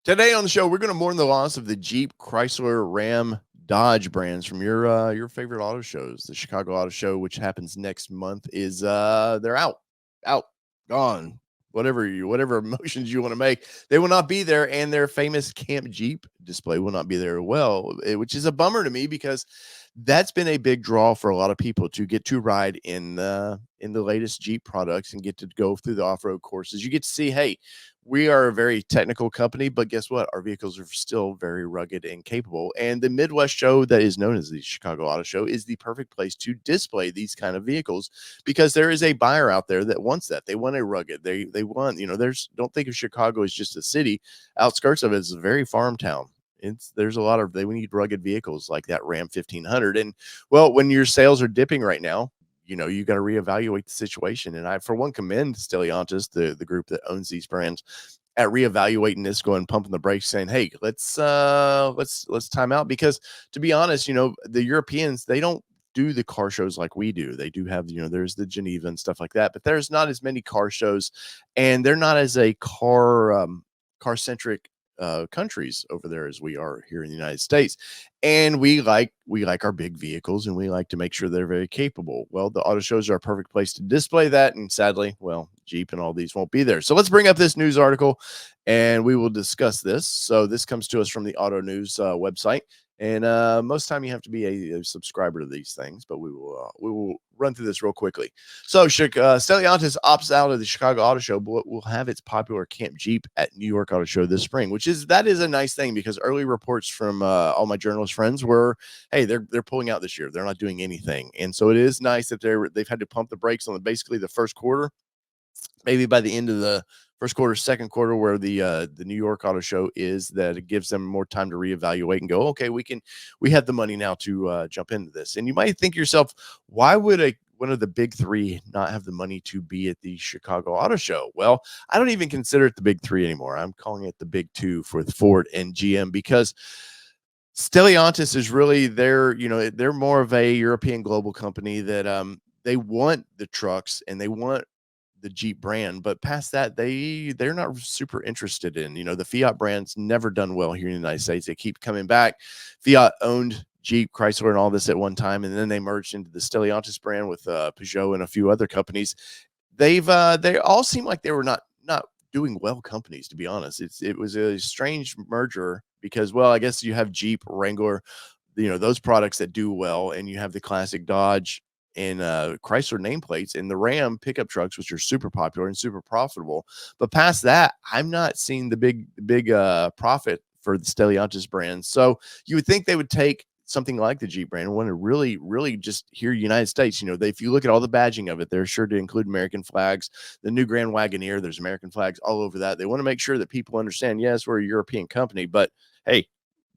Today on the show, we're going to mourn the loss of the Jeep, Chrysler, Ram, Dodge brands from your favorite auto shows. The Chicago Auto Show, which happens next month, is they're out, gone. Whatever emotions you want to make, they will not be there, and their famous Camp Jeep display will not be there. Well, which is a bummer to me because that's been a big draw for a lot of people to get to ride in the latest Jeep products and get to go through the off-road courses. You get to see, hey, we are a very technical company, but guess what? Our vehicles are still very rugged and capable. And the Midwest show that is known as the Chicago Auto Show is the perfect place to display these kind of vehicles because there is a buyer out there that wants that. They want a rugged. They want, don't think of Chicago as just a city. Outskirts of it is a very farm town. There's a lot of we need rugged vehicles like that Ram 1500. And well, when your sales are dipping right now, you got to reevaluate the situation. And I, for one, commend Stellantis, the group that owns these brands, at reevaluating this, going pumping the brakes, saying, "Hey, let's time out." Because to be honest, the Europeans, they don't do the car shows like we do. They do have, there's the Geneva and stuff like that, but there's not as many car shows, and they're not as a car centric countries over there as we are here in the United States. And we like our big vehicles, and we like to make sure they're very capable. Well, the auto shows are a perfect place to display that, and sadly, well, Jeep and all these won't be there. So let's bring up this news article and we will discuss this. So this comes to us from the Auto News website. And most time you have to be a subscriber to these things, but we will run through this real quickly. So Stellantis opts out of the Chicago Auto Show, but will have its popular Camp Jeep at New York Auto Show this spring, that is a nice thing because early reports from all my journalist friends were, hey, they're pulling out this year. They're not doing anything, and so it is nice that they've had to pump the brakes on basically the first quarter. Maybe by the end of the first quarter, second quarter, where the New York Auto Show is, that it gives them more time to reevaluate and go, okay, we have the money now to jump into this. And you might think to yourself, why would one of the big three not have the money to be at the Chicago Auto Show? Well, I don't even consider it the big three anymore. I'm calling it the big two for Ford and GM because Stellantis is really they're more of a European global company that they want the trucks and they want the Jeep brand, but past that, they're not super interested in. The Fiat brand's never done well here in the United States. They keep coming back. Fiat owned Jeep, Chrysler, and all this at one time, and then they merged into the Stellantis brand with Peugeot and a few other companies. They all seem like they were not doing well companies, to be honest. It was a strange merger because, well, I guess you have Jeep, Wrangler, those products that do well, and you have the classic Dodge and Chrysler nameplates and the Ram pickup trucks, which are super popular and super profitable. But past that, I'm not seeing the big profit for the Stellantis brand. So you would think they would take something like the Jeep brand and want to really, really just here United States. If you look at all the badging of it, they're sure to include American flags. The new Grand Wagoneer, there's American flags all over that. They want to make sure that people understand, yes, we're a European company, but hey,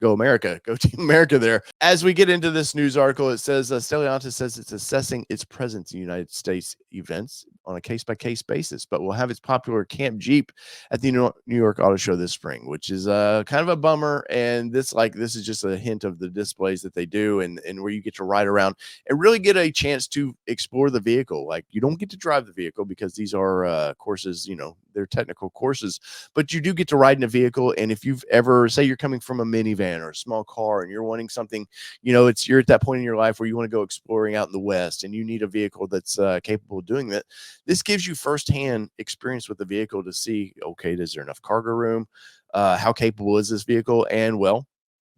go America, go Team America there. As we get into this news article, it says Stellantis says it's assessing its presence in United States events on a case-by-case basis, but will have its popular Camp Jeep at the New York Auto Show this spring, which is kind of a bummer. And this is just a hint of the displays that they do and where you get to ride around and really get a chance to explore the vehicle. Like, you don't get to drive the vehicle because these are courses, they're technical courses, but you do get to ride in a vehicle. And if you've ever, say you're coming from a minivan or a small car and you're wanting something, you're at that point in your life where you want to go exploring out in the West and you need a vehicle that's capable of doing that. This gives you firsthand experience with the vehicle to see, okay, is there enough cargo room? How capable is this vehicle? And well,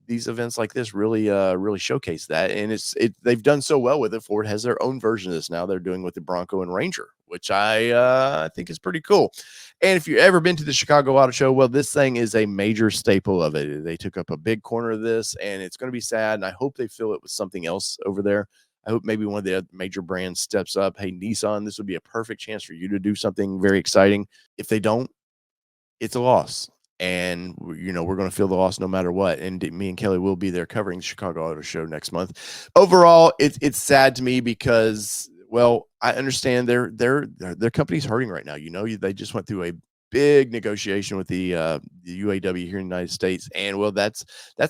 these events like this really showcase that, and they've done so well with it. Ford has their own version of this now. They're doing with the Bronco and Ranger, which I think is pretty cool. And if you've ever been to the Chicago Auto Show, well, this thing is a major staple of it. They took up a big corner of this, and it's going to be sad. And I hope they fill it with something else over there. I hope maybe one of the major brands steps up. Hey, Nissan, this would be a perfect chance for you to do something very exciting. If they don't, it's a loss. And we're going to feel the loss no matter what. And me and Kelly will be there covering the Chicago Auto Show next month. Overall, it's sad to me because, well, I understand their company's hurting right now. They just went through a big negotiation with the UAW here in the United States, and well, that's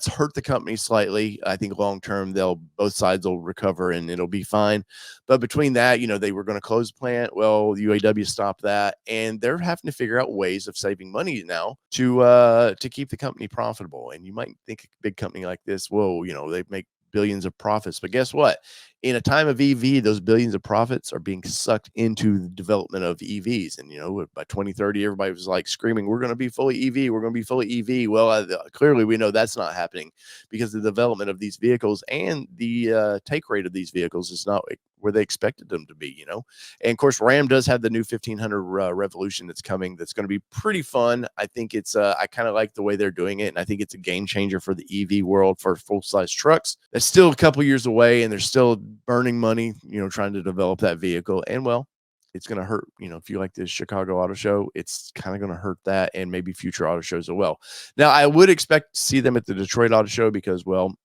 hurt the company slightly. I think long term, they'll both sides will recover and it'll be fine. But between that, they were going to close the plant. Well, the UAW stopped that, and they're having to figure out ways of saving money now to keep the company profitable. And you might think a big company like this, whoa, they make billions of profits, but guess what? In a time of EV, those billions of profits are being sucked into the development of EVs. And, by 2030, everybody was like screaming, we're going to be fully EV. We're going to be fully EV. Well, clearly we know that's not happening because the development of these vehicles and the take rate of these vehicles is not where they expected them to be. And of course, Ram does have the new 1500 Revolution that's coming. That's going to be pretty fun. I think I kind of like the way they're doing it. And I think it's a game changer for the EV world for full size trucks. That's still a couple years away, and they're still burning money, trying to develop that vehicle. And well, it's going to hurt, if you like this Chicago Auto Show, it's kind of going to hurt that and maybe future auto shows as well. Now, I would expect to see them at the Detroit Auto Show because, well,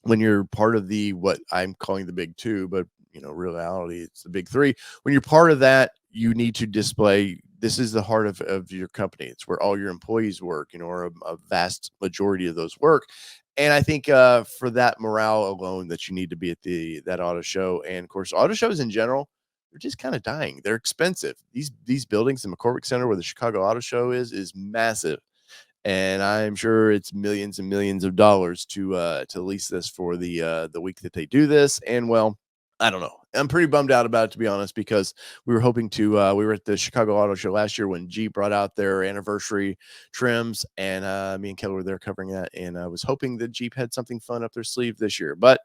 when you're part of what I'm calling the big two, but reality, it's the big three. When you're part of that, you need to display, this is the heart of your company. It's where all your employees work, or a vast majority of those work. And I think for that morale alone, that you need to be at that auto show. And of course, auto shows in general, they're just kind of dying. They're expensive. These buildings, the McCormick Center where the Chicago Auto Show is massive. And I'm sure it's millions and millions of dollars to lease this for the week that they do this. And well, I don't know. I'm pretty bummed out about it, to be honest, because we were hoping to, we were at the Chicago Auto Show last year when Jeep brought out their anniversary trims, and me and Kelly were there covering that. And I was hoping that Jeep had something fun up their sleeve this year, but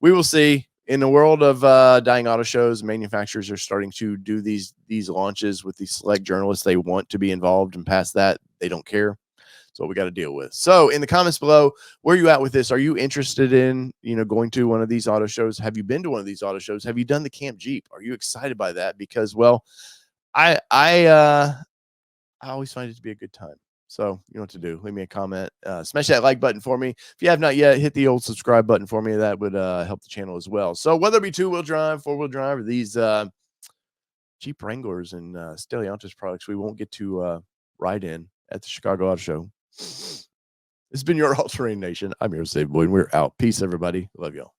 we will see. In the world of dying auto shows, manufacturers are starting to do these launches with these select journalists. They want to be involved, and past that, they don't care. So we got to deal with. So in the comments below, where are you at with this? Are you interested in, going to one of these auto shows? Have you been to one of these auto shows? Have you done the Camp Jeep? Are you excited by that? Because, well, I always find it to be a good time. So you know what to do. Leave me a comment. Smash that like button for me. If you have not yet, hit the old subscribe button for me. That would help the channel as well. So whether it be 2-wheel drive, 4-wheel drive, or these Jeep Wranglers and Stellantis products, we won't get to ride in at the Chicago Auto Show. This has been your All Terrain Nation. I'm your Save Boy, and we're out. Peace, everybody. Love y'all.